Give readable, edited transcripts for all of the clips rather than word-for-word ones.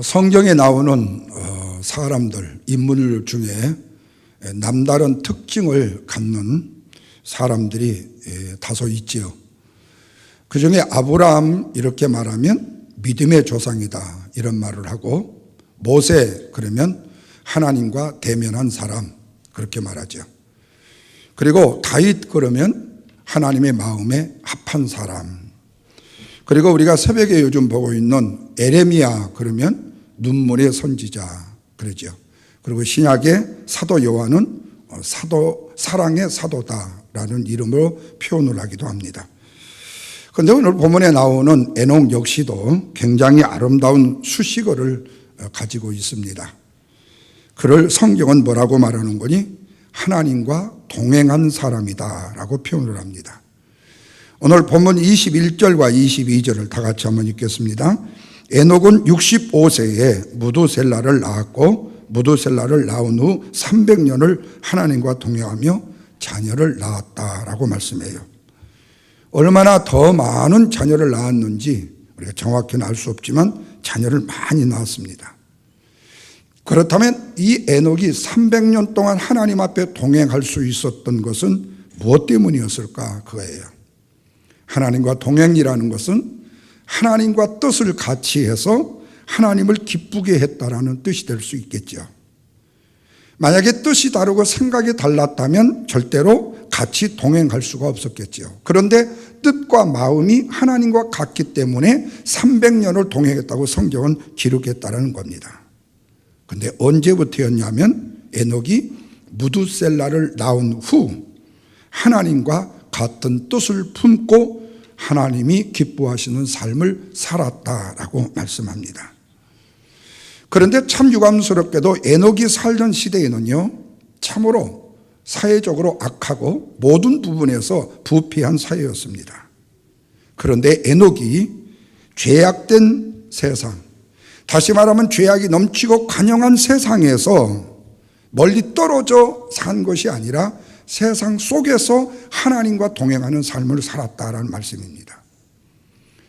성경에 나오는 사람들, 인물 중에 남다른 특징을 갖는 사람들이 다소 있지요. 그 중에 아브라함 이렇게 말하면 믿음의 조상이다 이런 말을 하고, 모세 그러면 하나님과 대면한 사람 그렇게 말하죠. 그리고 다윗 그러면 하나님의 마음에 합한 사람, 그리고 우리가 새벽에 요즘 보고 있는 에레미야 그러면 눈물의 선지자 그러죠. 그리고 신약의 사도 요한은 사랑의 사도다라는 이름으로 표현을 하기도 합니다. 그런데 오늘 본문에 나오는 에녹 역시도 굉장히 아름다운 수식어를 가지고 있습니다. 그를 성경은 뭐라고 말하는 거니? 하나님과 동행한 사람이다 라고 표현을 합니다. 오늘 본문 21절과 22절을 다 같이 한번 읽겠습니다. 에녹은 65세에 무두셀라를 낳았고, 무두셀라를 낳은 후 300년을 하나님과 동행하며 자녀를 낳았다라고 말씀해요. 얼마나 더 많은 자녀를 낳았는지 우리가 정확히는 알 수 없지만 자녀를 많이 낳았습니다. 그렇다면 이 에녹이 300년 동안 하나님 앞에 동행할 수 있었던 것은 무엇 때문이었을까? 그거예요. 하나님과 동행이라는 것은 하나님과 뜻을 같이 해서 하나님을 기쁘게 했다라는 뜻이 될 수 있겠죠. 만약에 뜻이 다르고 생각이 달랐다면 절대로 같이 동행할 수가 없었겠죠. 그런데 뜻과 마음이 하나님과 같기 때문에 300년을 동행했다고 성경은 기록했다는 겁니다. 그런데 언제부터였냐면 에녹이 무두셀라를 낳은 후 하나님과 같은 뜻을 품고 하나님이 기뻐하시는 삶을 살았다라고 말씀합니다. 그런데 참 유감스럽게도 에녹이 살던 시대에는요, 참으로 사회적으로 악하고 모든 부분에서 부패한 사회였습니다. 그런데 에녹이 죄악된 세상, 다시 말하면 죄악이 넘치고 간영한 세상에서 멀리 떨어져 산 것이 아니라 세상 속에서 하나님과 동행하는 삶을 살았다라는 말씀입니다.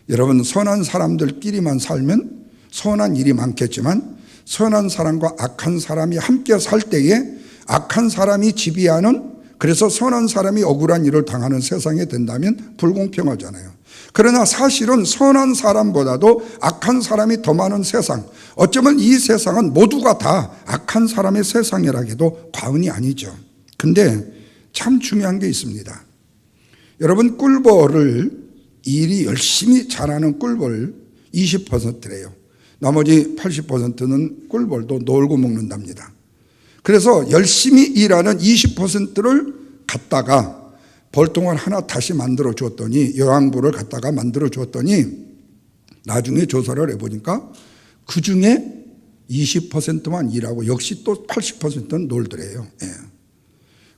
여러분, 선한 사람들끼리만 살면 선한 일이 많겠지만 선한 사람과 악한 사람이 함께 살 때에 악한 사람이 지배하는, 그래서 선한 사람이 억울한 일을 당하는 세상이 된다면 불공평하잖아요. 그러나 사실은 선한 사람보다도 악한 사람이 더 많은 세상, 어쩌면 이 세상은 모두가 다 악한 사람의 세상이라 해도 과언이 아니죠. 근데 참 중요한 게 있습니다. 여러분, 꿀벌을 일이 열심히 잘하는 꿀벌 20%래요. 나머지 80%는 꿀벌도 놀고 먹는답니다. 그래서 열심히 일하는 20%를 갖다가 벌통을 하나 다시 만들어 줬더니, 여왕부를 갖다가 만들어 줬더니 나중에 조사를 해보니까 그 중에 20%만 일하고 역시 또 80%는 놀더래요. 예.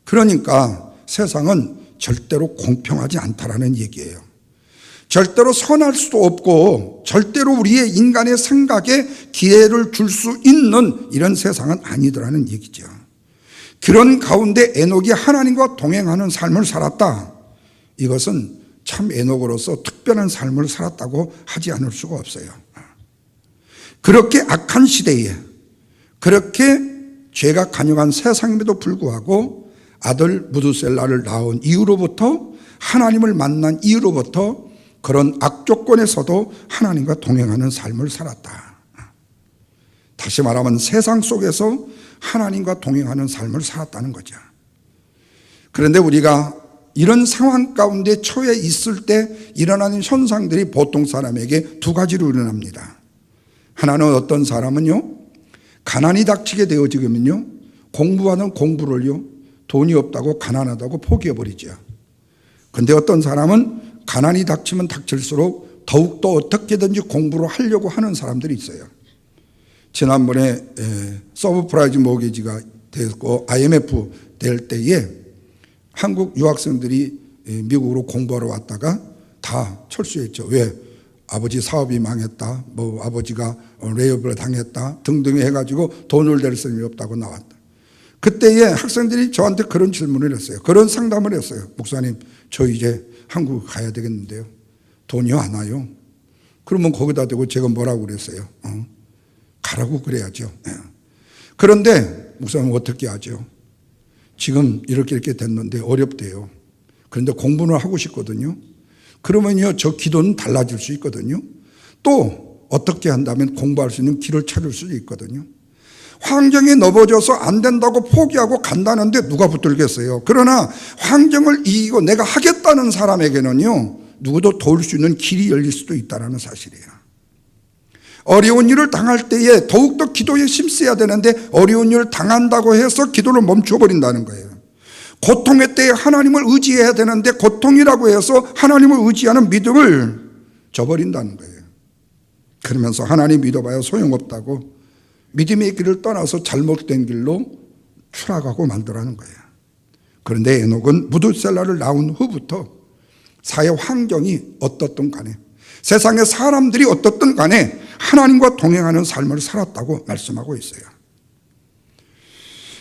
그러니까 세상은 절대로 공평하지 않다라는 얘기예요. 절대로 선할 수도 없고 절대로 우리의 인간의 생각에 기회를 줄 수 있는 이런 세상은 아니더라는 얘기죠. 그런 가운데 에녹이 하나님과 동행하는 삶을 살았다. 이것은 참 에녹으로서 특별한 삶을 살았다고 하지 않을 수가 없어요. 그렇게 악한 시대에, 그렇게 죄가 간영한 세상임에도 불구하고 아들 무두셀라를 낳은 이후로부터, 하나님을 만난 이후로부터 그런 악조건에서도 하나님과 동행하는 삶을 살았다. 다시 말하면 세상 속에서 하나님과 동행하는 삶을 살았다는 거죠. 그런데 우리가 이런 상황 가운데 처해 있을 때 일어나는 현상들이 보통 사람에게 두 가지로 일어납니다. 하나는 어떤 사람은요, 가난이 닥치게 되어지면요, 공부하는 공부를요, 돈이 없다고 가난하다고 포기해버리죠. 그런데 어떤 사람은 가난이 닥치면 닥칠수록 더욱더 어떻게든지 공부를 하려고 하는 사람들이 있어요. 지난번에 서브프라이즈 모기지가 됐고 IMF 될 때에 한국 유학생들이 미국으로 공부하러 왔다가 다 철수했죠. 왜? 아버지 사업이 망했다, 뭐 아버지가 레이업을 당했다 등등 해가지고 돈을 댈 사람이 없다고 나왔다. 그때에 학생들이 저한테 그런 질문을 했어요. 그런 상담을 했어요. 목사님, 저 이제 한국 가야 되겠는데요. 돈이 안 와요. 그러면 거기다 대고 제가 뭐라고 그랬어요? 가라고 그래야죠. 그런데 목사님 어떻게 하죠? 지금 이렇게 됐는데 어렵대요. 그런데 공부는 하고 싶거든요. 그러면요, 저 기도는 달라질 수 있거든요. 또 어떻게 한다면 공부할 수 있는 길을 찾을 수 있거든요. 환경에 넘어져서 안 된다고 포기하고 간다는데 누가 붙들겠어요? 그러나 환경을 이기고 내가 하겠다는 사람에게는요, 누구도 도울 수 있는 길이 열릴 수도 있다는 사실이에요. 어려운 일을 당할 때에 더욱더 기도에 힘써야 되는데 어려운 일을 당한다고 해서 기도를 멈춰버린다는 거예요. 고통의 때에 하나님을 의지해야 되는데 고통이라고 해서 하나님을 의지하는 믿음을 저버린다는 거예요. 그러면서 하나님 믿어봐야 소용없다고 믿음의 길을 떠나서 잘못된 길로 추락하고 만들라는 거예요. 그런데 에녹은 무두셀라를 낳은 후부터 사회 환경이 어떻든 간에 세상의 사람들이 어떻든 간에 하나님과 동행하는 삶을 살았다고 말씀하고 있어요.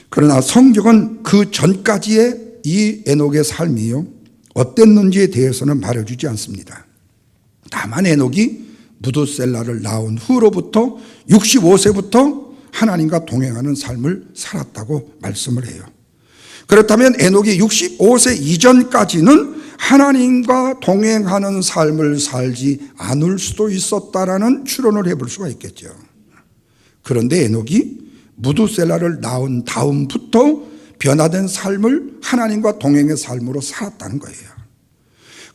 그러나 성경은 그 전까지의 이 에녹의 삶이요, 어땠는지에 대해서는 말해주지 않습니다. 다만 에녹이 무두셀라를 낳은 후로부터 65세부터 하나님과 동행하는 삶을 살았다고 말씀을 해요. 그렇다면 에녹이 65세 이전까지는 하나님과 동행하는 삶을 살지 않을 수도 있었다라는 추론을 해볼 수가 있겠죠. 그런데 에녹이 무두셀라를 낳은 다음부터 변화된 삶을 하나님과 동행의 삶으로 살았다는 거예요.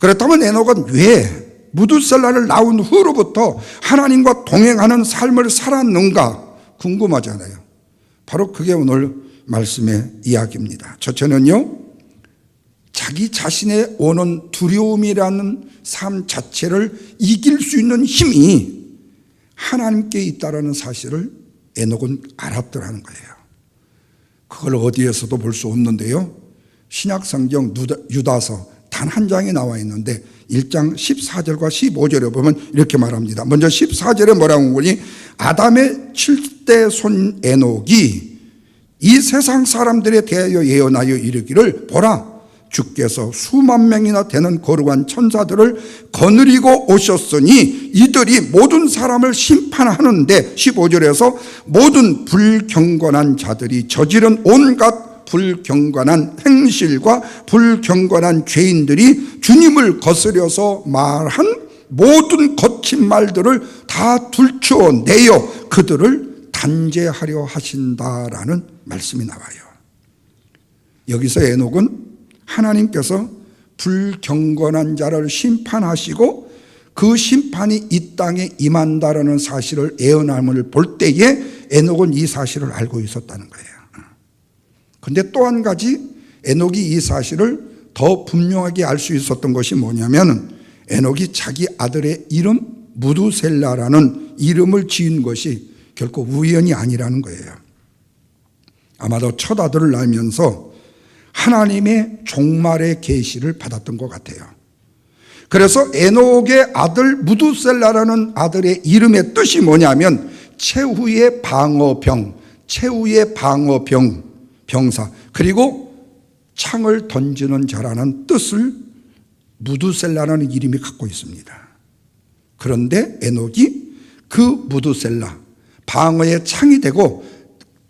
그렇다면 에녹은 왜 무두셀라를 낳은 후로부터 하나님과 동행하는 삶을 살았는가 궁금하잖아요. 바로 그게 오늘 말씀의 이야기입니다. 첫째는요, 자기 자신의 오는 두려움이라는 삶 자체를 이길 수 있는 힘이 하나님께 있다는 사실을 에녹은 알았더라는 거예요. 그걸 어디에서도 볼 수 없는데요, 신약성경 유다서 단 한 장에 나와 있는데 1장 14절과 15절에 보면 이렇게 말합니다. 먼저 14절에 뭐라고 보니, 아담의 7대 손 에녹이 이 세상 사람들에 대하여 예언하여 이르기를, 보라, 주께서 수만 명이나 되는 거룩한 천사들을 거느리고 오셨으니 이들이 모든 사람을 심판하는데, 15절에서 모든 불경건한 자들이 저지른 온갖 불경건한 행실과 불경건한 죄인들이 주님을 거스려서 말한 모든 거친 말들을 다 들추어내어 그들을 단죄하려 하신다라는 말씀이 나와요. 여기서 에녹은 하나님께서 불경건한 자를 심판하시고 그 심판이 이 땅에 임한다라는 사실을 예언함을 볼 때에 에녹은 이 사실을 알고 있었다는 거예요. 그런데 또 한 가지 에녹이 이 사실을 더 분명하게 알 수 있었던 것이 뭐냐면, 에녹이 자기 아들의 이름 무두셀라라는 이름을 지은 것이 결코 우연이 아니라는 거예요. 아마도 첫 아들을 낳으면서 하나님의 종말의 계시를 받았던 것 같아요. 그래서 에녹의 아들 무두셀라라는 아들의 이름의 뜻이 뭐냐면 최후의 방어병, 최후의 방어병, 병사, 그리고 창을 던지는 자라는 뜻을 무두셀라라는 이름이 갖고 있습니다. 그런데 에녹이 그 무두셀라, 방어의 창이 되고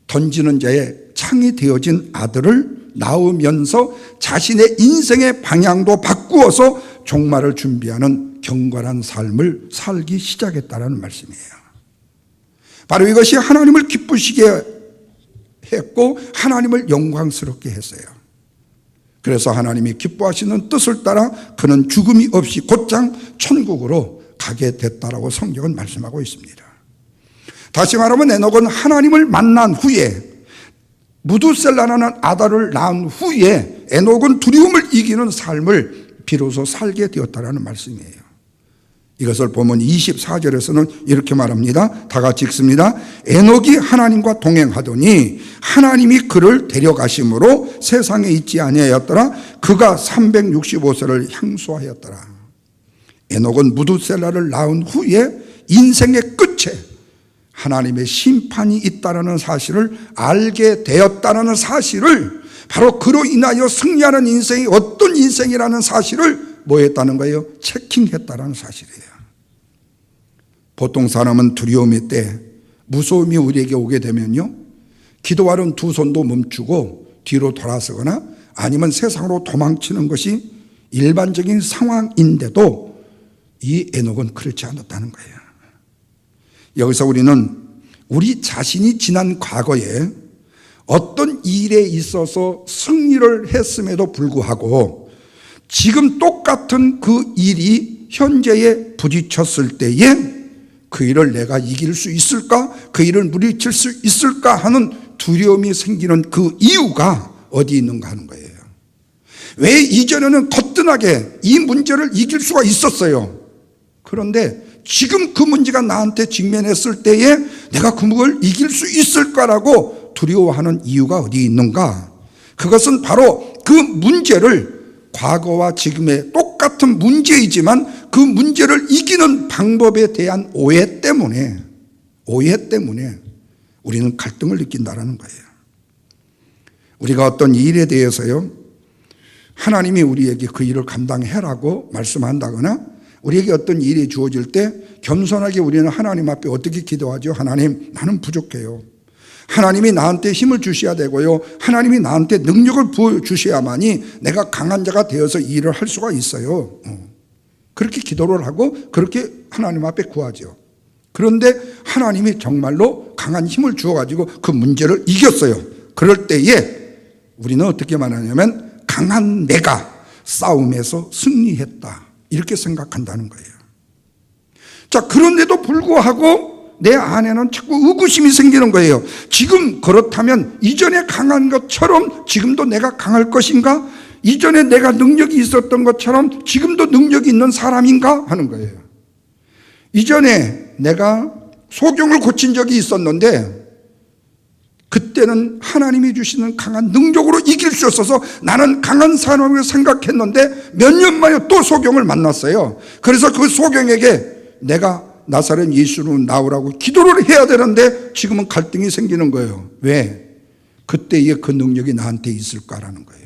던지는 자의 창이 되어진 아들을 낳으면서 자신의 인생의 방향도 바꾸어서 종말을 준비하는 경건한 삶을 살기 시작했다는 말씀이에요. 바로 이것이 하나님을 기쁘시게 했고 하나님을 영광스럽게 했어요. 그래서 하나님이 기뻐하시는 뜻을 따라 그는 죽음이 없이 곧장 천국으로 가게 됐다라고 성경은 말씀하고 있습니다. 다시 말하면 에녹은 하나님을 만난 후에, 무두셀라라는 아들을 낳은 후에 에녹은 두려움을 이기는 삶을 비로소 살게 되었다는 말씀이에요. 이것을 보면 24절에서는 이렇게 말합니다. 다 같이 읽습니다. 에녹이 하나님과 동행하더니 하나님이 그를 데려가심으로 세상에 있지 아니하였더라. 그가 365세를 향수하였더라. 에녹은 무두셀라를 낳은 후에 인생의 끝에 하나님의 심판이 있다는 사실을 알게 되었다는 사실을, 바로 그로 인하여 승리하는 인생이 어떤 인생이라는 사실을 뭐 했다는 거예요? 체킹했다는 사실이에요. 보통 사람은 두려움의 때 무서움이 우리에게 오게 되면요, 기도하는 두 손도 멈추고 뒤로 돌아서거나 아니면 세상으로 도망치는 것이 일반적인 상황인데도 이 에녹은 그렇지 않았다는 거예요. 여기서 우리는 우리 자신이 지난 과거에 어떤 일에 있어서 승리를 했음에도 불구하고 지금 똑같은 그 일이 현재에 부딪혔을 때에 그 일을 내가 이길 수 있을까? 그 일을 물리칠 수 있을까? 하는 두려움이 생기는 그 이유가 어디 있는가 하는 거예요. 왜 이전에는 거뜬하게 이 문제를 이길 수가 있었어요. 그런데 지금 그 문제가 나한테 직면했을 때에 내가 그 문제를 이길 수 있을까라고 두려워하는 이유가 어디 있는가? 그것은 바로 그 문제를 과거와 지금의 똑같은 문제이지만 그 문제를 이기는 방법에 대한 오해 때문에 우리는 갈등을 느낀다는 거예요. 우리가 어떤 일에 대해서요, 하나님이 우리에게 그 일을 감당해라고 말씀한다거나 우리에게 어떤 일이 주어질 때 겸손하게 우리는 하나님 앞에 어떻게 기도하죠? 하나님, 나는 부족해요. 하나님이 나한테 힘을 주셔야 되고요, 하나님이 나한테 능력을 부어주셔야만이 내가 강한 자가 되어서 이 일을 할 수가 있어요. 그렇게 기도를 하고 그렇게 하나님 앞에 구하죠. 그런데 하나님이 정말로 강한 힘을 주어가지고 그 문제를 이겼어요. 그럴 때에 우리는 어떻게 말하냐면 강한 내가 싸움에서 승리했다, 이렇게 생각한다는 거예요. 자, 그런데도 불구하고 내 안에는 자꾸 의구심이 생기는 거예요. 지금 그렇다면 이전에 강한 것처럼 지금도 내가 강할 것인가? 이전에 내가 능력이 있었던 것처럼 지금도 능력이 있는 사람인가? 하는 거예요. 이전에 내가 소경을 고친 적이 있었는데 그때는 하나님이 주시는 강한 능력으로 이길 수 있어서 나는 강한 사람으로 생각했는데 몇 년 만에 또 소경을 만났어요. 그래서 그 소경에게 내가 나사렛 예수로 나오라고 기도를 해야 되는데 지금은 갈등이 생기는 거예요. 왜? 그때의 그 능력이 나한테 있을까라는 거예요.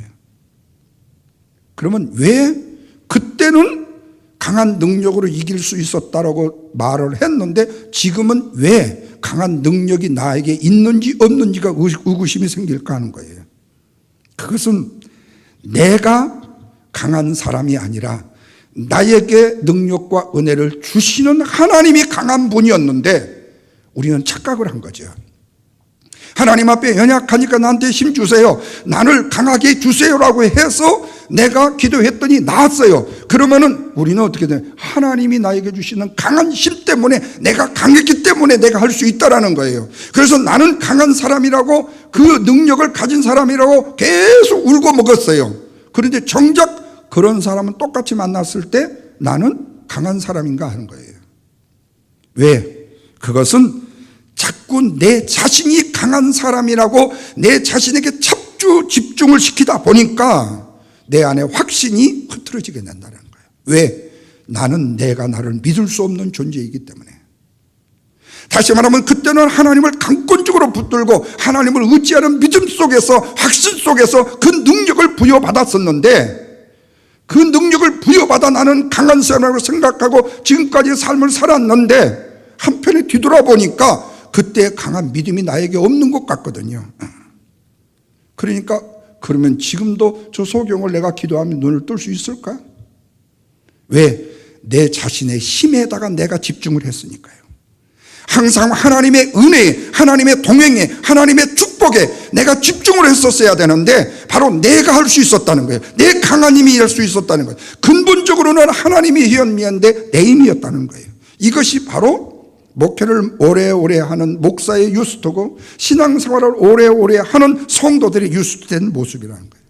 그러면 왜 그때는 강한 능력으로 이길 수 있었다라고 말을 했는데 지금은 왜 강한 능력이 나에게 있는지 없는지가 의구심이 생길까 하는 거예요. 그것은 내가 강한 사람이 아니라 나에게 능력과 은혜를 주시는 하나님이 강한 분이었는데 우리는 착각을 한 거죠. 하나님 앞에 연약하니까 나한테 힘 주세요, 나를 강하게 주세요라고 해서 내가 기도했더니 나았어요. 그러면은 우리는 어떻게 돼요? 하나님이 나에게 주시는 강한 힘 때문에, 내가 강했기 때문에 내가 할 수 있다라는 거예요. 그래서 나는 강한 사람이라고, 그 능력을 가진 사람이라고 계속 울고 먹었어요. 그런데 정작 그런 사람은 똑같이 만났을 때 나는 강한 사람인가 하는 거예요. 왜? 그것은 자꾸 내 자신이 강한 사람이라고 내 자신에게 첩주 집중을 시키다 보니까 내 안에 확신이 흐트러지게 된다는 거예요. 왜? 나는 내가 나를 믿을 수 없는 존재이기 때문에. 다시 말하면 그때는 하나님을 강권적으로 붙들고 하나님을 의지하는 믿음 속에서, 확신 속에서 그 능력을 부여받았었는데 그 능력을 부여받아 나는 강한 사람이라고 생각하고 지금까지 삶을 살았는데 한편에 뒤돌아보니까 그때 강한 믿음이 나에게 없는 것 같거든요. 그러니까 그러면 지금도 저 소경을 내가 기도하면 눈을 뜰 수 있을까? 왜? 내 자신의 힘에다가 내가 집중을 했으니까요. 항상 하나님의 은혜에, 하나님의 동행에, 하나님의 축복에 내가 집중을 했었어야 되는데 바로 내가 할 수 있었다는 거예요. 내 강한 힘이 할 수 있었다는 거예요. 근본적으로는 하나님이 힘이었는데 내 힘이었다는 거예요. 이것이 바로 목회를 오래오래 하는 목사의 유스트고 신앙생활을 오래오래 하는 성도들의 유스트된 모습이라는 거예요.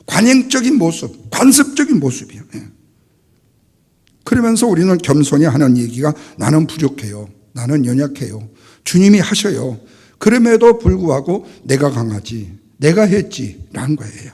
관행적인 모습, 관습적인 모습이에요. 그러면서 우리는 겸손히 하는 얘기가 나는 부족해요, 나는 연약해요, 주님이 하셔요. 그럼에도 불구하고 내가 강하지, 내가 했지 라는 거예요.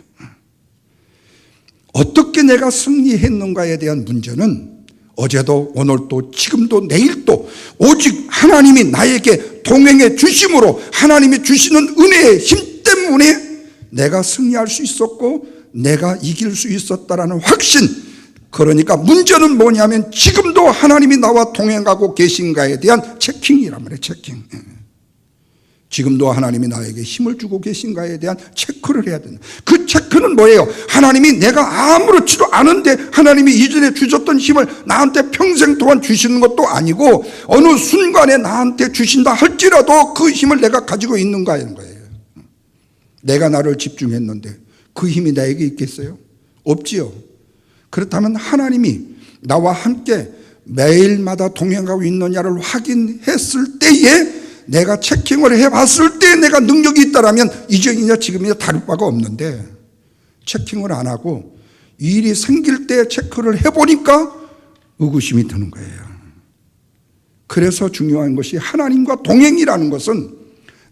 어떻게 내가 승리했는가에 대한 문제는 어제도 오늘도 지금도 내일도 오직 하나님이 나에게 동행해 주심으로, 하나님이 주시는 은혜의 힘 때문에 내가 승리할 수 있었고 내가 이길 수 있었다라는 확신. 그러니까 문제는 뭐냐면 지금도 하나님이 나와 동행하고 계신가에 대한 체킹이란 말이에요. 체킹. 지금도 하나님이 나에게 힘을 주고 계신가에 대한 체크를 해야 된다. 그 체크는 뭐예요? 하나님이 내가 아무렇지도 않은데 하나님이 이전에 주셨던 힘을 나한테 평생 동안 주시는 것도 아니고 어느 순간에 나한테 주신다 할지라도 그 힘을 내가 가지고 있는가 하는 거예요. 내가 나를 집중했는데 그 힘이 나에게 있겠어요? 없지요. 그렇다면 하나님이 나와 함께 매일마다 동행하고 있느냐를 확인했을 때에 내가 체킹을 해봤을 때 내가 능력이 있다라면 이전이냐 지금이냐 다를 바가 없는데 체킹을 안 하고 일이 생길 때 체크를 해보니까 의구심이 드는 거예요. 그래서 중요한 것이 하나님과 동행이라는 것은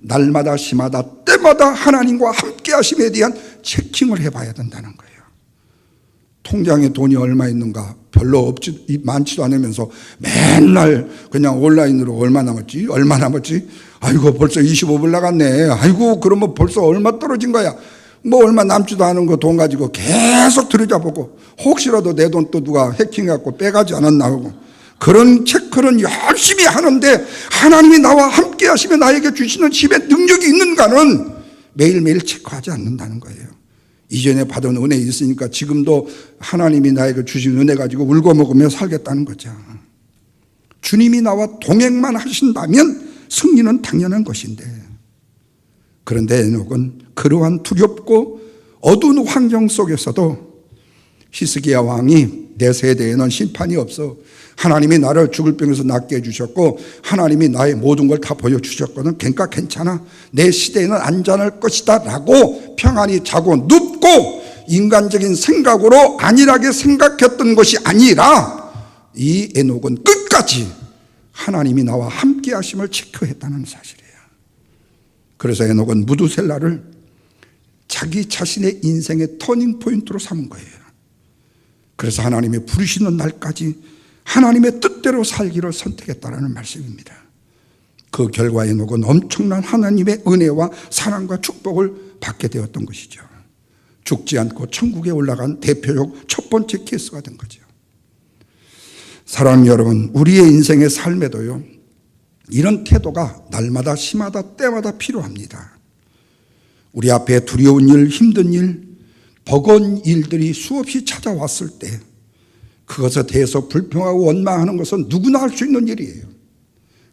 날마다 시마다 때마다 하나님과 함께 하심에 대한 체킹을 해봐야 된다는 거예요. 통장에 돈이 얼마 있는가 별로 많지도 않으면서 맨날 그냥 온라인으로 얼마 남았지? 아이고 벌써 25불 나갔네. 아이고 그러면 벌써 얼마 떨어진 거야. 뭐 얼마 남지도 않은 거 돈 가지고 계속 들여다보고 혹시라도 내 돈 또 누가 해킹해갖고 빼가지 않았나 하고 그런 체크는 열심히 하는데 하나님이 나와 함께 하시면 나에게 주시는 힘의 능력이 있는가는 매일매일 체크하지 않는다는 거예요. 이전에 받은 은혜 있으니까 지금도 하나님이 나에게 주신 은혜 가지고 울고 먹으며 살겠다는 거죠. 주님이 나와 동행만 하신다면 승리는 당연한 것인데 그런데 에녹은 그러한 두렵고 어두운 환경 속에서도 히스기야 왕이 내 세대에는 심판이 없어 하나님이 나를 죽을 병에서 낫게 해주셨고 하나님이 나의 모든 걸 다 보여주셨거든. 그러니까 괜찮아. 내 시대에는 안전할 것이다 라고 평안히 자고 눕고 인간적인 생각으로 안일하게 생각했던 것이 아니라 이 에녹은 끝까지 하나님이 나와 함께 하심을 체크했다는 사실이에요. 그래서 에녹은 무두셀라를 자기 자신의 인생의 터닝포인트로 삼은 거예요. 그래서 하나님이 부르시는 날까지 하나님의 뜻대로 살기를 선택했다는 말씀입니다. 그 결과 에녹은 엄청난 하나님의 은혜와 사랑과 축복을 받게 되었던 것이죠. 죽지 않고 천국에 올라간 대표적 첫 번째 케이스가 된 거죠. 사랑하는 여러분, 우리의 인생의 삶에도요 이런 태도가 날마다 시마다 때마다 필요합니다. 우리 앞에 두려운 일, 힘든 일, 버거운 일들이 수없이 찾아왔을 때 그것에 대해서 불평하고 원망하는 것은 누구나 할 수 있는 일이에요.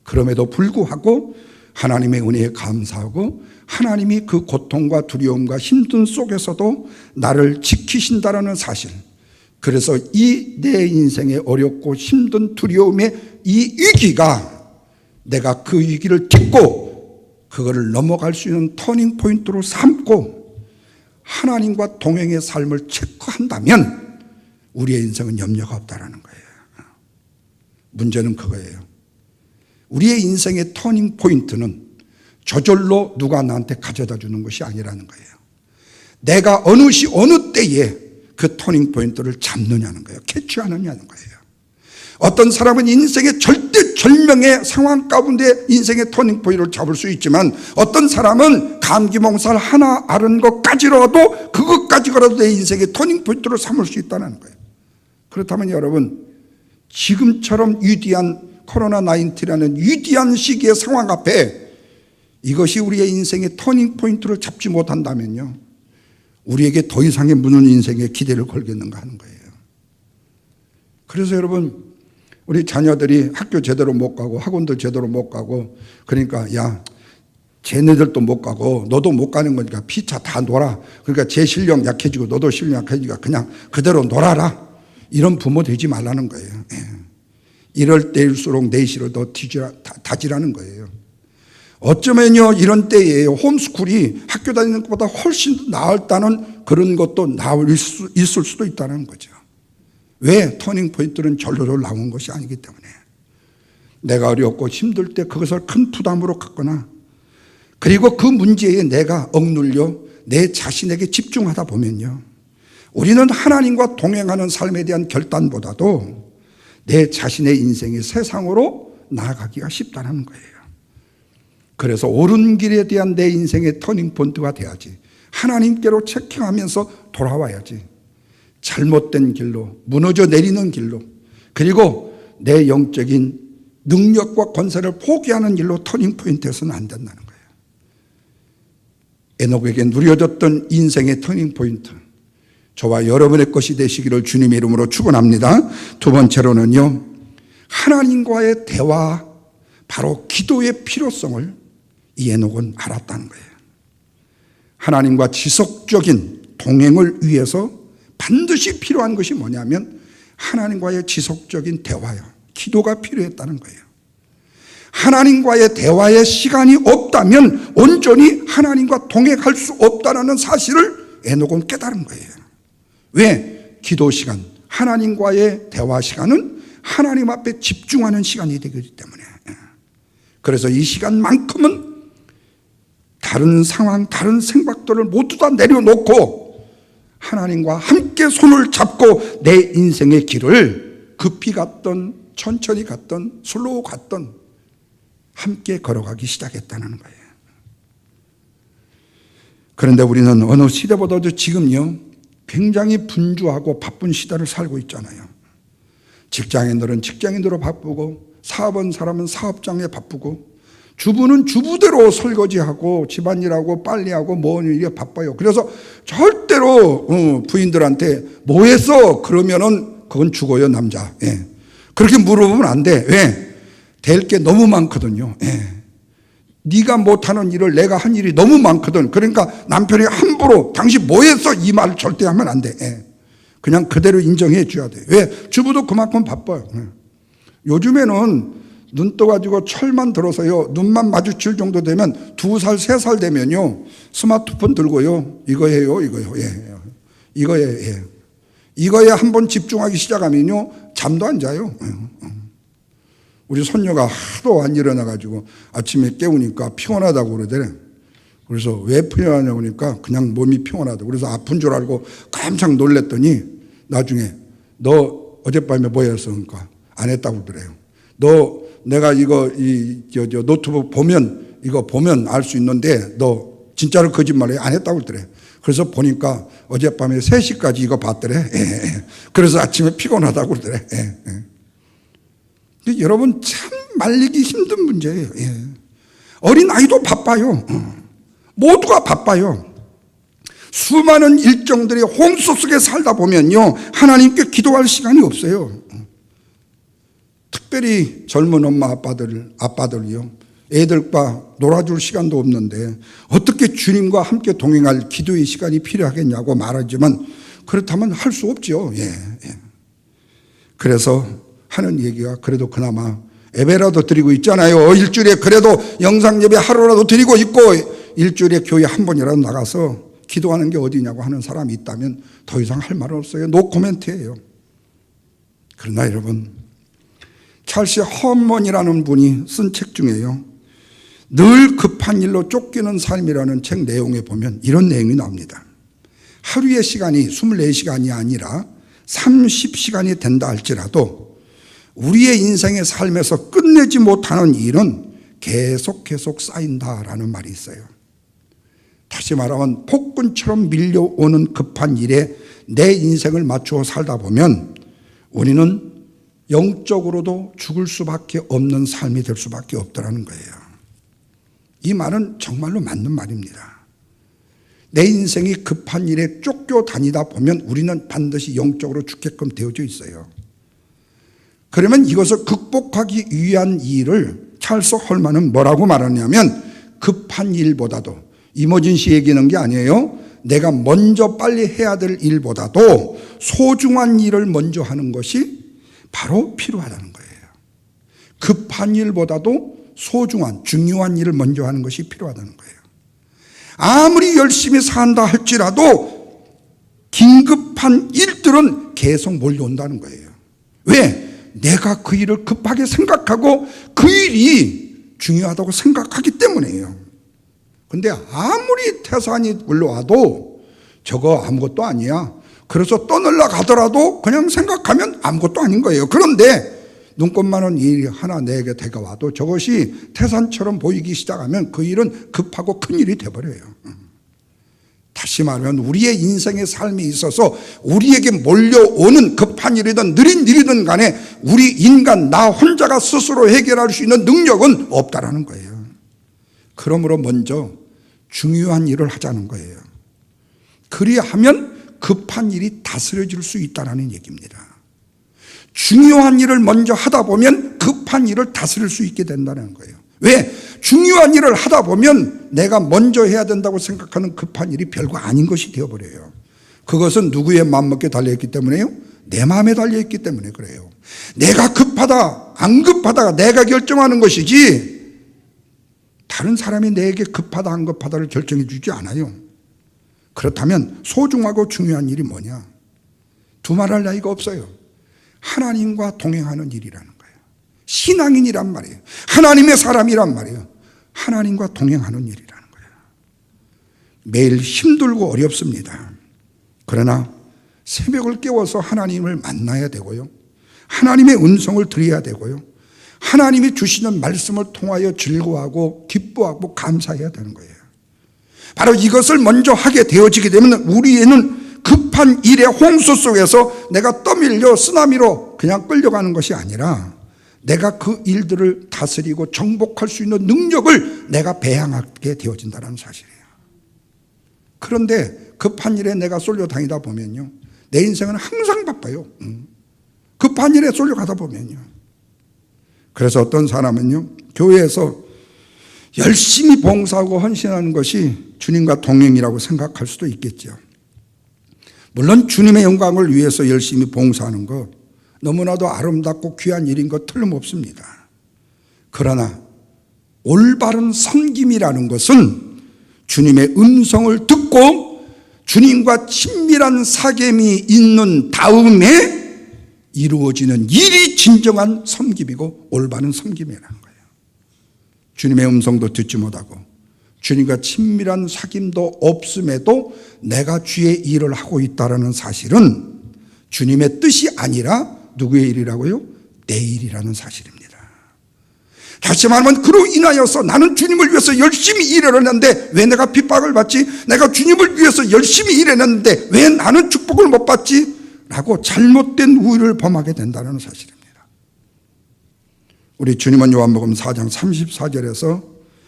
그럼에도 불구하고 하나님의 은혜에 감사하고 하나님이 그 고통과 두려움과 힘든 속에서도 나를 지키신다라는 사실, 그래서 이 내 인생의 어렵고 힘든 두려움의 이 위기가 내가 그 위기를 딛고 그거를 넘어갈 수 있는 터닝 포인트로 삼고 하나님과 동행의 삶을 체크한다면 우리의 인생은 염려가 없다라는 거예요. 문제는 그거예요. 우리의 인생의 터닝 포인트는 저절로 누가 나한테 가져다 주는 것이 아니라는 거예요. 내가 어느 시 어느 때에 그 터닝 포인트를 잡느냐는 거예요. 캐치하느냐는 거예요. 어떤 사람은 인생의 절대절명의 상황 가운데 인생의 터닝 포인트를 잡을 수 있지만 어떤 사람은 감기몽살 하나 앓은 것까지라도 그것까지라도 내 인생의 터닝 포인트를 삼을 수 있다는 거예요. 그렇다면 여러분, 지금처럼 위대한 코로나19라는 위대한 시기의 상황 앞에 이것이 우리의 인생의 터닝 포인트를 잡지 못한다면요, 우리에게 더 이상의 무슨 인생에 기대를 걸겠는가 하는 거예요. 그래서 여러분, 우리 자녀들이 학교 제대로 못 가고 학원도 제대로 못 가고 그러니까 야, 쟤네들도 못 가고 너도 못 가는 거니까 피차 다 놀아. 그러니까 제 실력 약해지고 너도 실력 약해지니까 그냥 그대로 놀아라. 이런 부모 되지 말라는 거예요. 이럴 때일수록 내실을 더 다지라는 거예요. 어쩌면요 이런 때에 홈스쿨이 학교 다니는 것보다 훨씬 나았다는 그런 것도 있을 수도 있다는 거죠. 왜? 터닝 포인트는 절로절 나온 것이 아니기 때문에. 내가 어렵고 힘들 때 그것을 큰 부담으로 갖거나 그리고 그 문제에 내가 억눌려 내 자신에게 집중하다 보면요, 우리는 하나님과 동행하는 삶에 대한 결단보다도 내 자신의 인생이 세상으로 나아가기가 쉽다는 거예요. 그래서 옳은 길에 대한 내 인생의 터닝 포인트가 돼야지. 하나님께로 체킹하면서 돌아와야지. 잘못된 길로, 무너져 내리는 길로, 그리고 내 영적인 능력과 권세를 포기하는 길로 터닝 포인트에서는 안 된다는 거예요. 에녹에게 누려졌던 인생의 터닝포인트, 저와 여러분의 것이 되시기를 주님의 이름으로 축원합니다. 두 번째로는요, 하나님과의 대화, 바로 기도의 필요성을 이 에녹은 알았다는 거예요. 하나님과 지속적인 동행을 위해서 반드시 필요한 것이 뭐냐면 하나님과의 지속적인 대화요, 기도가 필요했다는 거예요. 하나님과의 대화의 시간이 없다면 온전히 하나님과 동행할 수 없다는 사실을 에녹은 깨달은 거예요. 왜? 기도 시간, 하나님과의 대화 시간은 하나님 앞에 집중하는 시간이 되기 때문에. 그래서 이 시간만큼은 다른 상황, 다른 생각들을 모두 다 내려놓고 하나님과 함께 손을 잡고 내 인생의 길을 급히 갔던 천천히 갔던 슬로우 갔던 함께 걸어가기 시작했다는 거예요. 그런데 우리는 어느 시대보다도 지금요, 굉장히 분주하고 바쁜 시대를 살고 있잖아요. 직장인들은 직장인대로 바쁘고, 사업한 사람은 사업장에 바쁘고, 주부는 주부대로 설거지하고 집안일하고 빨래하고 뭔 일이 바빠요. 그래서 절대로 부인들한테 뭐 했어? 그러면은 그건 죽어요, 남자. 예. 그렇게 물어보면 안 돼. 왜? 될 게 너무 많거든요. 예. 네가 못하는 일을 내가 한 일이 너무 많거든. 그러니까 남편이 함부로 당신 뭐 했어? 이 말을 절대 하면 안 돼. 예. 그냥 그대로 인정해 줘야 돼. 왜? 주부도 그만큼 바빠요. 예. 요즘에는 눈 떠가지고 철만 들어서요, 눈만 마주칠 정도 되면 2살, 3살 되면요, 스마트폰 들고요, 이거 해요, 이거요. 예. 이거에, 예. 이거에 한번 집중하기 시작하면요, 잠도 안 자요. 우리 손녀가 하도 안 일어나가지고 아침에 깨우니까 피곤하다고 그러더래. 그래서 왜 피곤하냐고 하니까 그냥 몸이 피곤하다고. 그래서 아픈 줄 알고 깜짝 놀랐더니 나중에 너 어젯밤에 뭐 했어? 그러니까 안 했다고 그래요. 너 내가 이거 저 노트북 보면 이거 보면 알 수 있는데 너 진짜로 거짓말해? 안 했다고 그러더래. 그래서 보니까 어젯밤에 3시까지 이거 봤더래. 예. 그래서 아침에 피곤하다고 그러더래. 예. 근데 여러분 참 말리기 힘든 문제예요. 예. 어린아이도 바빠요. 모두가 바빠요. 수많은 일정들이 홍수 속에 살다 보면요, 하나님께 기도할 시간이 없어요. 특별히 젊은 엄마 아빠들이요, 애들과 놀아줄 시간도 없는데 어떻게 주님과 함께 동행할 기도의 시간이 필요하겠냐고 말하지만 그렇다면 할 수 없죠. 예. 그래서 하는 얘기가 그래도 그나마 예배라도 드리고 있잖아요. 일주일에 그래도 영상 예배 하루라도 드리고 있고, 일주일에 교회 한 번이라도 나가서 기도하는 게 어디냐고 하는 사람이 있다면 더 이상 할 말은 없어요. 노 코멘트예요. 그러나 여러분, 찰스 허먼이라는 분이 쓴 책 중에요, 늘 급한 일로 쫓기는 삶이라는 책 내용에 보면 이런 내용이 나옵니다. 하루의 시간이 24시간이 아니라 30시간이 된다 할지라도 우리의 인생의 삶에서 끝내지 못하는 일은 계속 쌓인다라는 말이 있어요. 다시 말하면 폭군처럼 밀려오는 급한 일에 내 인생을 맞추어 살다 보면 우리는 영적으로도 죽을 수밖에 없는 삶이 될 수밖에 없더라는 거예요. 이 말은 정말로 맞는 말입니다. 내 인생이 급한 일에 쫓겨다니다 보면 우리는 반드시 영적으로 죽게끔 되어져 있어요. 그러면 이것을 극복하기 위한 일을 찰스 헐만은 뭐라고 말하냐면, 급한 일보다도, 이머전시 얘기하는 게 아니에요. 내가 먼저 빨리 해야 될 일보다도 소중한 일을 먼저 하는 것이 바로 필요하다는 거예요. 급한 일보다도 소중한, 중요한 일을 먼저 하는 것이 필요하다는 거예요. 아무리 열심히 산다 할지라도 긴급한 일들은 계속 몰려온다는 거예요. 왜? 내가 그 일을 급하게 생각하고 그 일이 중요하다고 생각하기 때문이에요. 근데 아무리 태산이 올라와도 저거 아무것도 아니야. 그래서 떠날라 가더라도 그냥 생각하면 아무것도 아닌 거예요. 그런데 눈꽃만한 일이 하나 내게 다가와도 저것이 태산처럼 보이기 시작하면 그 일은 급하고 큰 일이 돼버려요. 다시 말하면 우리의 인생의 삶에 있어서 우리에게 몰려오는 급한 일이든 느린 일이든 간에 우리 인간 나 혼자가 스스로 해결할 수 있는 능력은 없다라는 거예요. 그러므로 먼저 중요한 일을 하자는 거예요. 그리하면 급한 일이 다스려질 수 있다는 얘기입니다. 중요한 일을 먼저 하다 보면 급한 일을 다스릴 수 있게 된다는 거예요. 왜? 중요한 일을 하다 보면 내가 먼저 해야 된다고 생각하는 급한 일이 별거 아닌 것이 되어버려요. 그것은 누구의 마음먹기에 달려있기 때문에요? 내 마음에 달려있기 때문에 그래요. 내가 급하다 안 급하다가 내가 결정하는 것이지 다른 사람이 내게 급하다 안 급하다를 결정해 주지 않아요. 그렇다면 소중하고 중요한 일이 뭐냐? 두말할 나위가 없어요. 하나님과 동행하는 일이라는 거예요. 신앙인이란 말이에요. 하나님의 사람이란 말이에요. 하나님과 동행하는 일이라는 거예요. 매일 힘들고 어렵습니다. 그러나 새벽을 깨워서 하나님을 만나야 되고요. 하나님의 음성을 들어야 되고요. 하나님이 주시는 말씀을 통하여 즐거워하고 기뻐하고 감사해야 되는 거예요. 바로 이것을 먼저 하게 되어지게 되면 우리에는 급한 일의 홍수 속에서 내가 떠밀려 쓰나미로 그냥 끌려가는 것이 아니라 내가 그 일들을 다스리고 정복할 수 있는 능력을 내가 배양하게 되어진다는 사실이에요. 그런데 급한 일에 내가 쏠려다니다 보면요, 내 인생은 항상 바빠요. 급한 일에 쏠려가다 보면요. 그래서 어떤 사람은요, 교회에서 열심히 봉사하고 헌신하는 것이 주님과 동행이라고 생각할 수도 있겠죠. 물론 주님의 영광을 위해서 열심히 봉사하는 것 너무나도 아름답고 귀한 일인 것 틀림없습니다. 그러나 올바른 섬김이라는 것은 주님의 음성을 듣고 주님과 친밀한 사귐이 있는 다음에 이루어지는 일이 진정한 섬김이고 올바른 섬김이라는 거예요. 주님의 음성도 듣지 못하고 주님과 친밀한 사귐도 없음에도 내가 주의 일을 하고 있다는 사실은 주님의 뜻이 아니라 누구의 일이라고요? 내 일이라는 사실입니다. 다시 말하면 그로 인하여서 나는 주님을 위해서 열심히 일했는데 왜 내가 핍박을 받지? 내가 주님을 위해서 열심히 일했는데 왜 나는 축복을 못 받지? 라고 잘못된 우위를 범하게 된다는 사실입니다. 우리 주님은 요한복음 4장 34절에서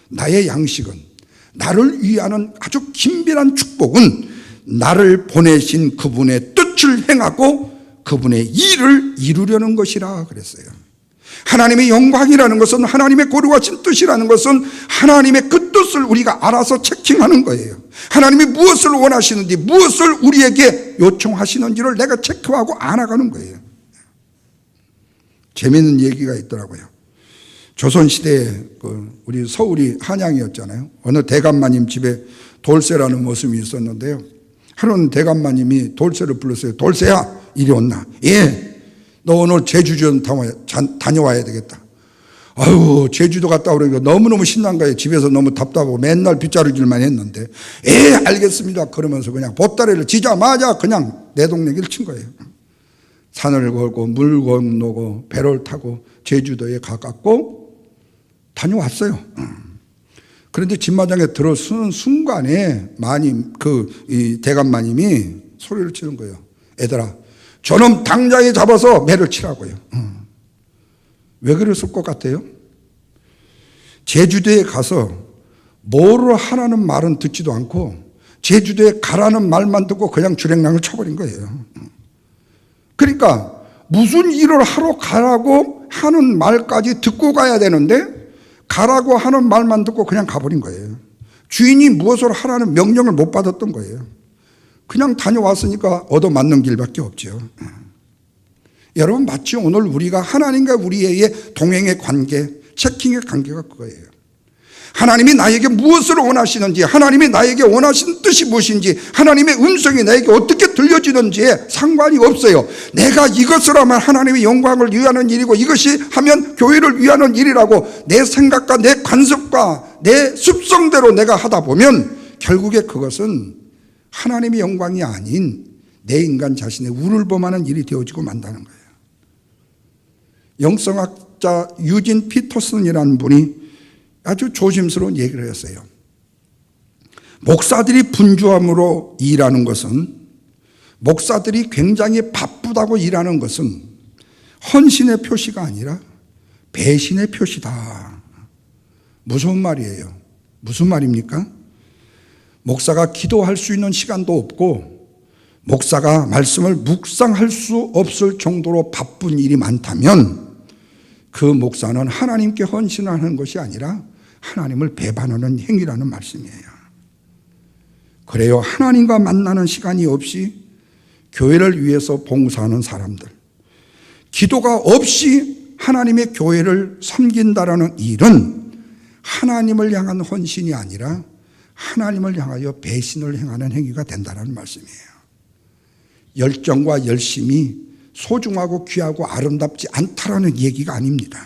나의 양식은, 나를 위하는 아주 긴밀한 축복은 나를 보내신 그분의 뜻을 행하고 그분의 일을 이루려는 것이라 그랬어요. 하나님의 영광이라는 것은, 하나님의 거룩하신 뜻이라는 것은 하나님의 그 뜻을 우리가 알아서 체킹하는 거예요. 하나님이 무엇을 원하시는지, 무엇을 우리에게 요청하시는지를 내가 체크하고 알아가는 거예요. 재미있는 얘기가 있더라고요. 조선시대에 우리 서울이 한양이었잖아요. 어느 대감마님 집에 돌쇠라는 모습이 있었는데요. 하루는 대감마님이 돌쇠를 불렀어요. 돌쇠야, 이리 온나? 예, 너 오늘 제주 좀 다녀와야 되겠다. 아유, 제주도 갔다 오니까 너무너무 신난 거예요. 집에서 너무 답답하고 맨날 빗자루질만 했는데, 예, 알겠습니다. 그러면서 그냥 보따리를 지자마자 그냥 내동내기를 친 거예요. 산을 걸고 물 건너고 배를 타고 제주도에 가깝고 다녀왔어요. 그런데 집마당에 들어서는 순간에 이 대감마님이 소리를 치는 거예요. 애들아, 저놈 당장에 잡아서 매를 치라고요. 왜 그랬을 것 같아요? 제주도에 가서 뭐를 하라는 말은 듣지도 않고 제주도에 가라는 말만 듣고 그냥 주랭랑을 쳐버린 거예요. 그러니까 무슨 일을 하러 가라고 하는 말까지 듣고 가야 되는데 가라고 하는 말만 듣고 그냥 가버린 거예요. 주인이 무엇을 하라는 명령을 못 받았던 거예요. 그냥 다녀왔으니까 얻어맞는 길밖에 없죠. 여러분, 마치 오늘 우리가 하나님과 우리의 동행의 관계, 체킹의 관계가 그거예요. 하나님이 나에게 무엇을 원하시는지, 하나님이 나에게 원하시는 뜻이 무엇인지, 하나님의 음성이 나에게 어떻게 들려지는지에 상관이 없어요. 내가 이것을 하면 하나님의 영광을 위하는 일이고 이것이 하면 교회를 위하는 일이라고 내 생각과 내 관습과 내 습성대로 내가 하다 보면 결국에 그것은 하나님의 영광이 아닌 내 인간 자신의 우를 범하는 일이 되어지고 만다는 거예요. 영성학자 유진 피터슨이라는 분이 아주 조심스러운 얘기를 했어요. 목사들이 분주함으로 일하는 것은, 목사들이 굉장히 바쁘다고 일하는 것은 헌신의 표시가 아니라 배신의 표시다. 무서운 말이에요. 무슨 말입니까? 목사가 기도할 수 있는 시간도 없고 목사가 말씀을 묵상할 수 없을 정도로 바쁜 일이 많다면 그 목사는 하나님께 헌신하는 것이 아니라 하나님을 배반하는 행위라는 말씀이에요. 그래요. 하나님과 만나는 시간이 없이 교회를 위해서 봉사하는 사람들, 기도가 없이 하나님의 교회를 섬긴다라는 일은 하나님을 향한 헌신이 아니라 하나님을 향하여 배신을 행하는 행위가 된다는 말씀이에요. 열정과 열심이 소중하고 귀하고 아름답지 않다라는 얘기가 아닙니다.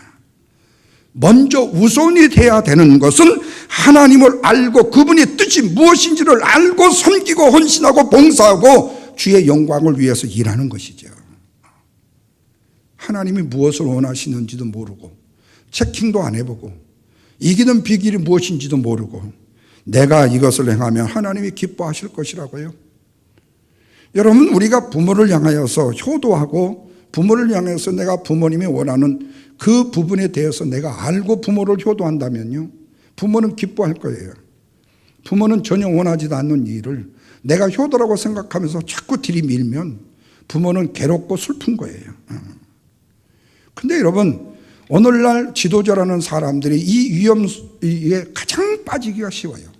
먼저 우선이 돼야 되는 것은 하나님을 알고 그분의 뜻이 무엇인지를 알고 섬기고 헌신하고 봉사하고 주의 영광을 위해서 일하는 것이죠. 하나님이 무엇을 원하시는지도 모르고 체킹도 안 해보고 이기는 비결이 무엇인지도 모르고 내가 이것을 행하면 하나님이 기뻐하실 것이라고요. 여러분, 우리가 부모를 향하여서 효도하고 부모를 향해서 내가 부모님이 원하는 그 부분에 대해서 내가 알고 부모를 효도한다면요, 부모는 기뻐할 거예요. 부모는 전혀 원하지도 않는 일을 내가 효도라고 생각하면서 자꾸 들이밀면 부모는 괴롭고 슬픈 거예요. 근데 여러분, 오늘날 지도자라는 사람들이 이 위험에 가장 빠지기가 쉬워요.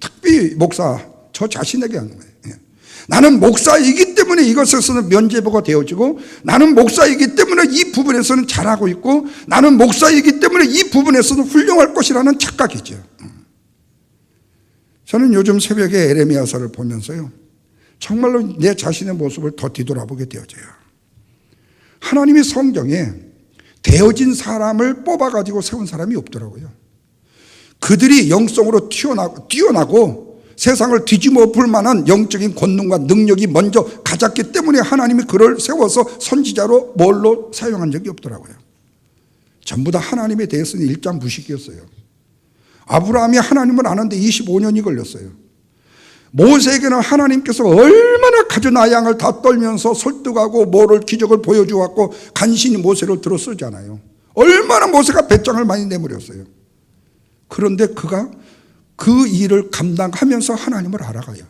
특히 목사, 저 자신에게 하는 거예요. 나는 목사이기 때문에 이것에서는 면죄부가 되어지고 나는 목사이기 때문에 이 부분에서는 잘하고 있고 나는 목사이기 때문에 이 부분에서는 훌륭할 것이라는 착각이죠. 저는 요즘 새벽에 에레미야서를 보면서요, 정말로 내 자신의 모습을 더 뒤돌아보게 되어져요. 하나님이 성경에 되어진 사람을 뽑아가지고 세운 사람이 없더라고요. 그들이 영성으로 뛰어나고 세상을 뒤집어 볼 만한 영적인 권능과 능력이 먼저 가졌기 때문에 하나님이 그를 세워서 선지자로 뭘로 사용한 적이 없더라고요. 전부 다 하나님에 대해서는 일장무식이었어요. 아브라함이 하나님을 아는데 25년이 걸렸어요. 모세에게는 하나님께서 얼마나 가진 아양을 다 떨면서 설득하고 뭐를 기적을 보여주었고 간신히 모세를 들어 쓰잖아요. 얼마나 모세가 배짱을 많이 내버렸어요. 그런데 그가 그 일을 감당하면서 하나님을 알아가요.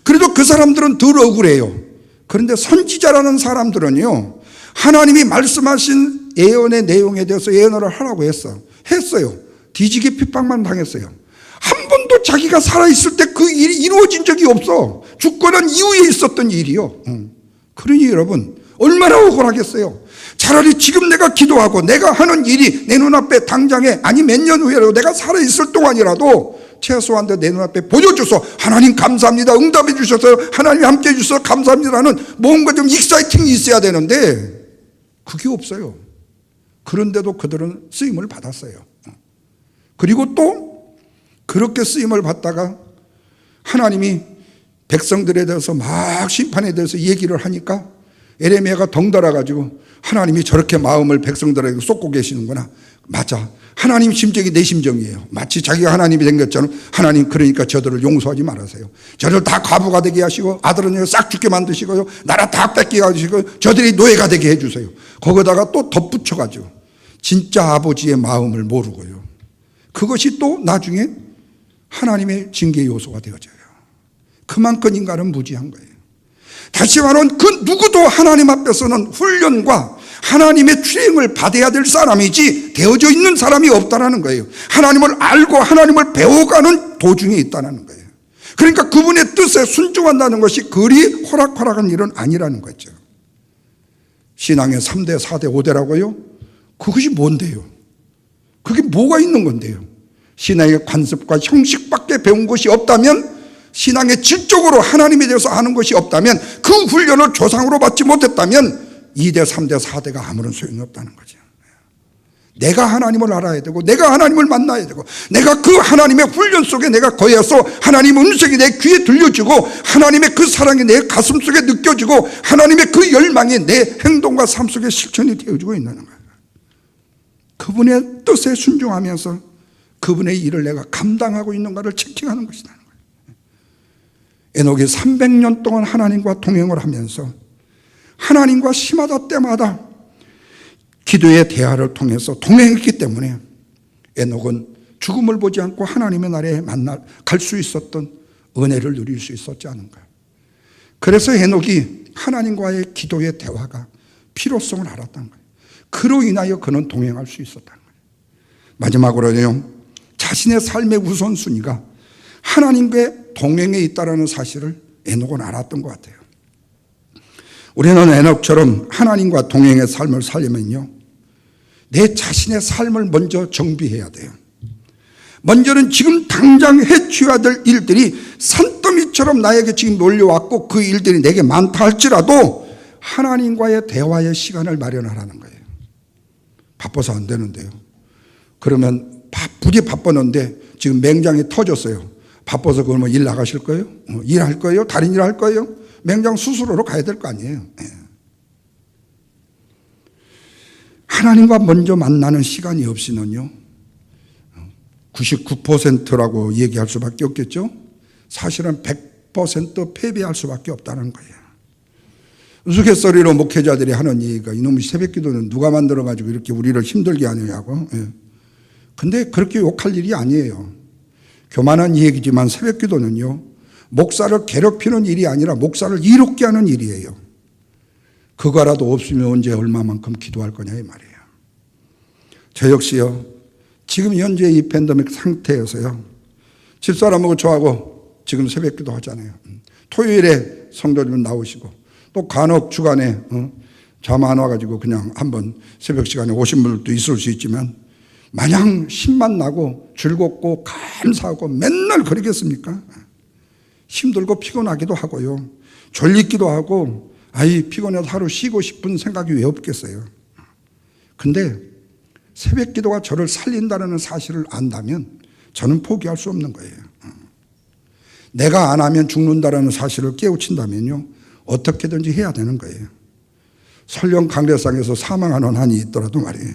그래도 그 사람들은 덜 억울해요. 그런데 선지자라는 사람들은요, 하나님이 말씀하신 예언의 내용에 대해서 예언을 하라고 했어요. 뒤지게 핍박만 당했어요. 한 번도 자기가 살아있을 때 그 일이 이루어진 적이 없어. 죽고 난 이후에 있었던 일이요. 그러니 여러분, 얼마나 억울하겠어요. 차라리 지금 내가 기도하고 내가 하는 일이 내 눈앞에 당장에, 아니 몇 년 후에라도 내가 살아있을 동안이라도 최소한 내 눈앞에 보여줘서 하나님 감사합니다, 응답해 주셔서 하나님 함께 해주셔서 감사합니다라는 뭔가 좀 익사이팅이 있어야 되는데 그게 없어요. 그런데도 그들은 쓰임을 받았어요. 그리고 또 그렇게 쓰임을 받다가 하나님이 백성들에 대해서 막 심판에 대해서 얘기를 하니까 에레미야가 덩달아가지고 하나님이 저렇게 마음을 백성들에게 쏟고 계시는구나. 맞아, 하나님 심정이 내 심정이에요. 마치 자기가 하나님이 된 것처럼 하나님, 그러니까 저들을 용서하지 말아세요. 저들 다 과부가 되게 하시고 아들은 싹 죽게 만드시고요, 나라 다 뺏기게 하시고 저들이 노예가 되게 해주세요. 거기다가 또 덧붙여가지고 진짜 아버지의 마음을 모르고요, 그것이 또 나중에 하나님의 징계 요소가 되어져요. 그만큼 인간은 무지한 거예요. 다시 말하면 그 누구도 하나님 앞에서는 훈련과 하나님의 트레이닝을 받아야 될 사람이지 되어져 있는 사람이 없다는 거예요. 하나님을 알고 하나님을 배워가는 도중에 있다는 거예요. 그러니까 그분의 뜻에 순종한다는 것이 그리 호락호락한 일은 아니라는 거죠. 신앙의 3대, 4대, 5대라고요? 그것이 뭔데요? 그게 뭐가 있는 건데요? 신앙의 관습과 형식밖에 배운 것이 없다면, 신앙의 질적으로 하나님에 대해서 아는 것이 없다면, 그 훈련을 조상으로 받지 못했다면 2대, 3대, 4대가 아무런 소용이 없다는 거죠. 내가 하나님을 알아야 되고 내가 하나님을 만나야 되고 내가 그 하나님의 훈련 속에 내가 거해서 하나님의 음성이 내 귀에 들려지고 하나님의 그 사랑이 내 가슴 속에 느껴지고 하나님의 그 열망이 내 행동과 삶 속에 실천이 되어지고 있는 거예요. 그분의 뜻에 순종하면서 그분의 일을 내가 감당하고 있는가를 체킹하는 것이라는 거예요. 에녹이 300년 동안 하나님과 동행을 하면서 하나님과 시마다 때마다 기도의 대화를 통해서 동행했기 때문에 에녹은 죽음을 보지 않고 하나님의 나라에 갈 수 있었던 은혜를 누릴 수 있었지 않은가. 그래서 헤녹이 하나님과의 기도의 대화가 필요성을 알았다는 거예요. 그로 인하여 그는 동행할 수 있었다는 거예요. 마지막으로요, 자신의 삶의 우선순위가 하나님과의 동행에 있다는 사실을 에녹은 알았던 것 같아요. 우리는 에녹처럼 하나님과 동행의 삶을 살려면요, 내 자신의 삶을 먼저 정비해야 돼요. 먼저는 지금 당장 해치워야 될 일들이 산더미처럼 나에게 지금 몰려왔고 그 일들이 내게 많다 할지라도 하나님과의 대화의 시간을 마련하라는 거예요. 바빠서 안 되는데요. 그러면 바쁘게 바빴는데 지금 맹장이 터졌어요. 바빠서 그러면 일 나가실 거예요? 일할 거예요? 다른 일 할 거예요? 맹장 수술하러 가야 될 거 아니에요. 하나님과 먼저 만나는 시간이 없이는요, 99%라고 얘기할 수밖에 없겠죠. 사실은 100% 패배할 수밖에 없다는 거예요. 우스갯소리로 목회자들이 하는 얘기가 이놈의 새벽기도는 누가 만들어가지고 이렇게 우리를 힘들게 하느냐고. 근데 그렇게 욕할 일이 아니에요. 교만한 얘기지만 새벽기도는요, 목사를 괴롭히는 일이 아니라 목사를 이롭게 하는 일이에요. 그거라도 없으면 언제 얼마만큼 기도할 거냐 이 말이에요. 저 역시요, 지금 현재 이 팬데믹 상태에서요, 집사람하고 저하고 지금 새벽기도 하잖아요. 토요일에 성도님 나오시고 또 간혹 주간에 잠 안 와가지고 그냥 한번 새벽 시간에 오신 분들도 있을 수 있지만 마냥 힘만 나고 즐겁고 감사하고 맨날 그러겠습니까? 힘들고 피곤하기도 하고요, 졸리기도 하고, 아이 피곤해서 하루 쉬고 싶은 생각이 왜 없겠어요. 근데 새벽 기도가 저를 살린다는 사실을 안다면 저는 포기할 수 없는 거예요. 내가 안 하면 죽는다는 사실을 깨우친다면요, 어떻게든지 해야 되는 거예요. 설령 강례상에서 사망하는 한이 있더라도 말이에요.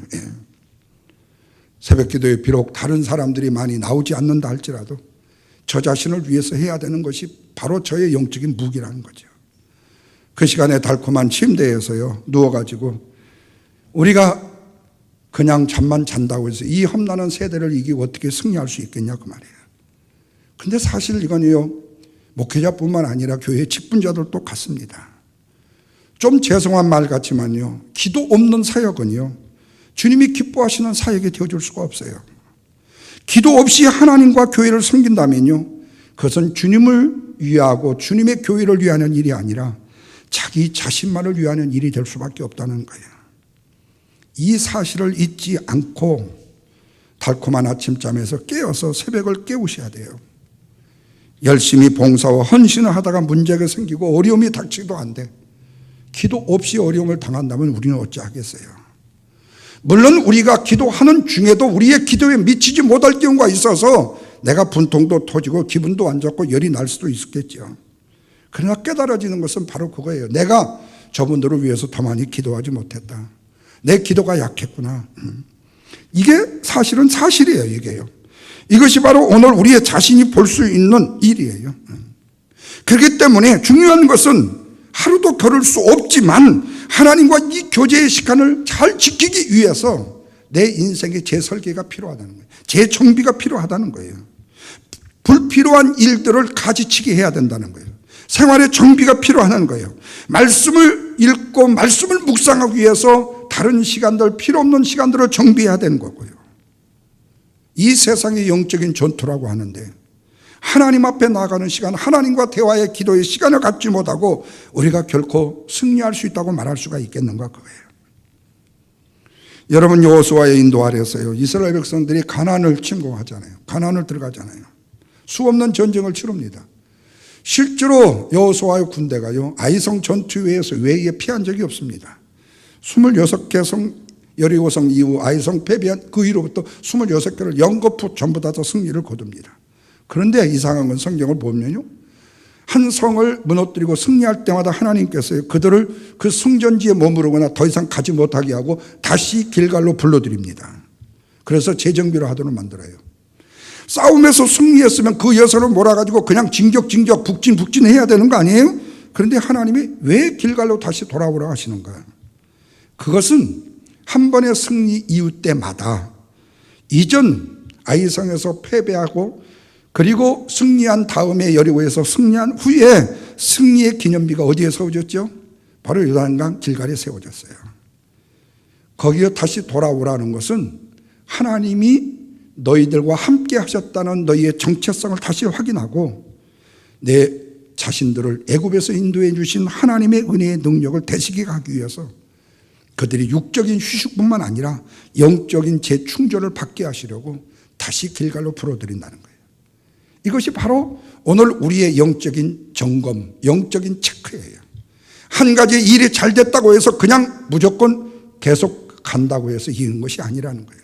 새벽 기도에 비록 다른 사람들이 많이 나오지 않는다 할지라도 저 자신을 위해서 해야 되는 것이 바로 저의 영적인 무기라는 거죠. 그 시간에 달콤한 침대에서요, 누워가지고 우리가 그냥 잠만 잔다고 해서 이 험난한 세대를 이기고 어떻게 승리할 수 있겠냐 그 말이에요. 근데 사실 이건요, 목회자뿐만 아니라 교회 직분자들도 같습니다. 좀 죄송한 말 같지만요, 기도 없는 사역은요, 주님이 기뻐하시는 사역이 되어줄 수가 없어요. 기도 없이 하나님과 교회를 섬긴다면요, 그것은 주님을 위하고 주님의 교회를 위하는 일이 아니라 자기 자신만을 위하는 일이 될 수밖에 없다는 거예요. 이 사실을 잊지 않고 달콤한 아침잠에서 깨어서 새벽을 깨우셔야 돼요. 열심히 봉사와 헌신을 하다가 문제가 생기고 어려움이 닥치기도 한데 기도 없이 어려움을 당한다면 우리는 어찌하겠어요. 물론 우리가 기도하는 중에도 우리의 기도에 미치지 못할 경우가 있어서 내가 분통도 터지고 기분도 안 좋고 열이 날 수도 있겠죠. 그러나 깨달아지는 것은 바로 그거예요. 내가 저분들을 위해서 더 많이 기도하지 못했다. 내 기도가 약했구나. 이게 사실은 사실이에요. 이게요. 이것이 바로 오늘 우리의 자신이 볼 수 있는 일이에요. 그렇기 때문에 중요한 것은 하루도 겨룰 수 없지만 하나님과 이 교제의 시간을 잘 지키기 위해서 내 인생의 재설계가 필요하다는 거예요. 재정비가 필요하다는 거예요. 불필요한 일들을 가지치기 해야 된다는 거예요. 생활의 정비가 필요하다는 거예요. 말씀을 읽고 말씀을 묵상하기 위해서 다른 시간들, 필요 없는 시간들을 정비해야 되는 거고요. 이 세상의 영적인 전투라고 하는데 하나님 앞에 나가는 시간, 하나님과 대화의 기도의 시간을 갖지 못하고 우리가 결코 승리할 수 있다고 말할 수가 있겠는가 그거예요. 여러분, 여호수아의 인도 아래서요, 이스라엘 백성들이 가나안을 침공하잖아요. 가나안을 들어가잖아요. 수없는 전쟁을 치릅니다. 실제로 여호수아의 군대가요, 아이성 전투 외에 피한 적이 없습니다. 26개 성, 여리고성 이후 아이성 패배한 그 이후로부터 26개를 연거푸 전부 다 승리를 거둡니다. 그런데 이상한 건 성경을 보면요, 한 성을 무너뜨리고 승리할 때마다 하나님께서 그들을 그 성전지에 머무르거나 더 이상 가지 못하게 하고 다시 길갈로 불러들입니다. 그래서 재정비를 하도록 만들어요. 싸움에서 승리했으면 그 여선을 몰아가지고 그냥 진격 북진해야 되는 거 아니에요? 그런데 하나님이 왜 길갈로 다시 돌아오라 하시는가? 그것은 한 번의 승리 이후 때마다 이전 아이성에서 패배하고 그리고 승리한 다음에 여리고에서 승리한 후에 승리의 기념비가 어디에 세워졌죠? 바로 요단강 길갈에 세워졌어요. 거기에 다시 돌아오라는 것은 하나님이 너희들과 함께 하셨다는 너희의 정체성을 다시 확인하고 내 자신들을 애굽에서 인도해 주신 하나님의 은혜의 능력을 되새기게 하기 위해서 그들이 육적인 휴식뿐만 아니라 영적인 재충전을 받게 하시려고 다시 길갈로 풀어드린다는 거예요. 이것이 바로 오늘 우리의 영적인 점검, 영적인 체크예요. 한 가지 일이 잘 됐다고 해서 그냥 무조건 계속 간다고 해서 이기는 것이 아니라는 거예요.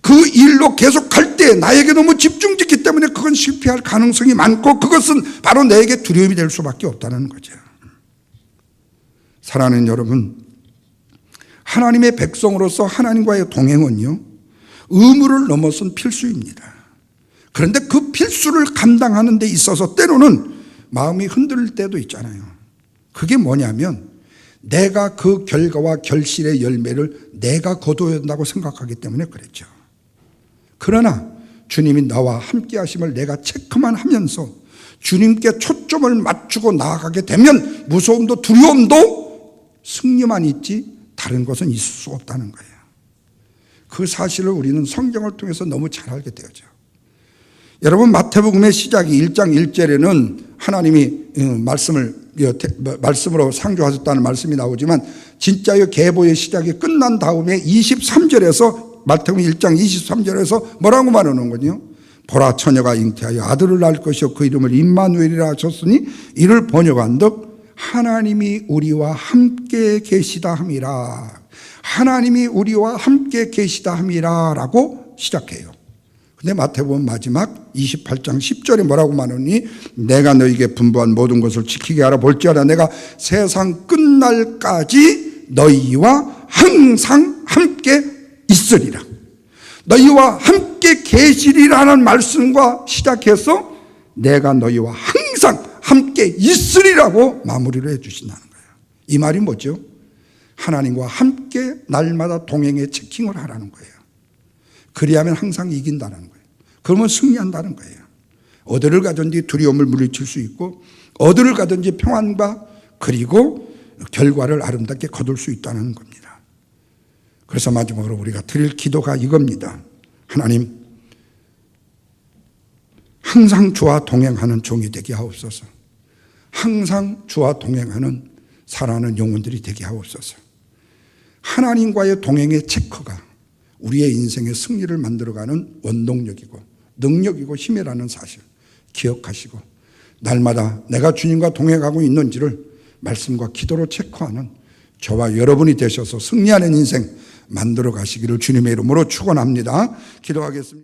그 일로 계속 갈 때 나에게 너무 집중됐기 때문에 그건 실패할 가능성이 많고 그것은 바로 나에게 두려움이 될 수밖에 없다는 거죠. 사랑하는 여러분, 하나님의 백성으로서 하나님과의 동행은요, 의무를 넘어선 필수입니다. 그런데 그 필수를 감당하는 데 있어서 때로는 마음이 흔들릴 때도 있잖아요. 그게 뭐냐면 내가 그 결과와 결실의 열매를 내가 거둬야 한다고 생각하기 때문에 그랬죠. 그러나 주님이 나와 함께 하심을 내가 체크만 하면서 주님께 초점을 맞추고 나아가게 되면 무서움도 두려움도 승리만 있지 다른 것은 있을 수 없다는 거예요. 그 사실을 우리는 성경을 통해서 너무 잘 알게 되죠. 여러분, 마태복음의 시작이 1장 1절에는 하나님이 말씀으로 상주하셨다는 말씀이 나오지만 진짜의 계보의 시작이 끝난 다음에 23절에서 마태복음 1장 23절에서 뭐라고 말하는 거냐? 보라, 처녀가 잉태하여 아들을 낳을 것이요 그 이름을 임마누엘이라 하셨으니 이를 번역한즉 하나님이 우리와 함께 계시다 함이라. 하나님이 우리와 함께 계시다 함이라 라고 시작해요. 근데 마태복음 마지막 28장 10절에 뭐라고 말하니 내가 너희에게 분부한 모든 것을 지키게 하라. 볼지어다 내가 세상 끝날까지 너희와 항상 함께 있으리라. 너희와 함께 계시리라는 말씀과 시작해서 내가 너희와 항상 함께 있으리라고 마무리를 해주신다는 거예요. 이 말이 뭐죠? 하나님과 함께 날마다 동행의 체킹을 하라는 거예요. 그리하면 항상 이긴다는 거예요. 그러면 승리한다는 거예요. 어디를 가든지 두려움을 물리칠 수 있고 어디를 가든지 평안과 그리고 결과를 아름답게 거둘 수 있다는 겁니다. 그래서 마지막으로 우리가 드릴 기도가 이겁니다. 하나님, 항상 주와 동행하는 종이 되게 하옵소서. 항상 주와 동행하는 살아가는 영혼들이 되게 하옵소서. 하나님과의 동행의 체크가 우리의 인생의 승리를 만들어가는 원동력이고 능력이고 힘이라는 사실 기억하시고 날마다 내가 주님과 동행하고 있는지를 말씀과 기도로 체크하는 저와 여러분이 되셔서 승리하는 인생 만들어 가시기를 주님의 이름으로 축원합니다. 기도하겠습니다.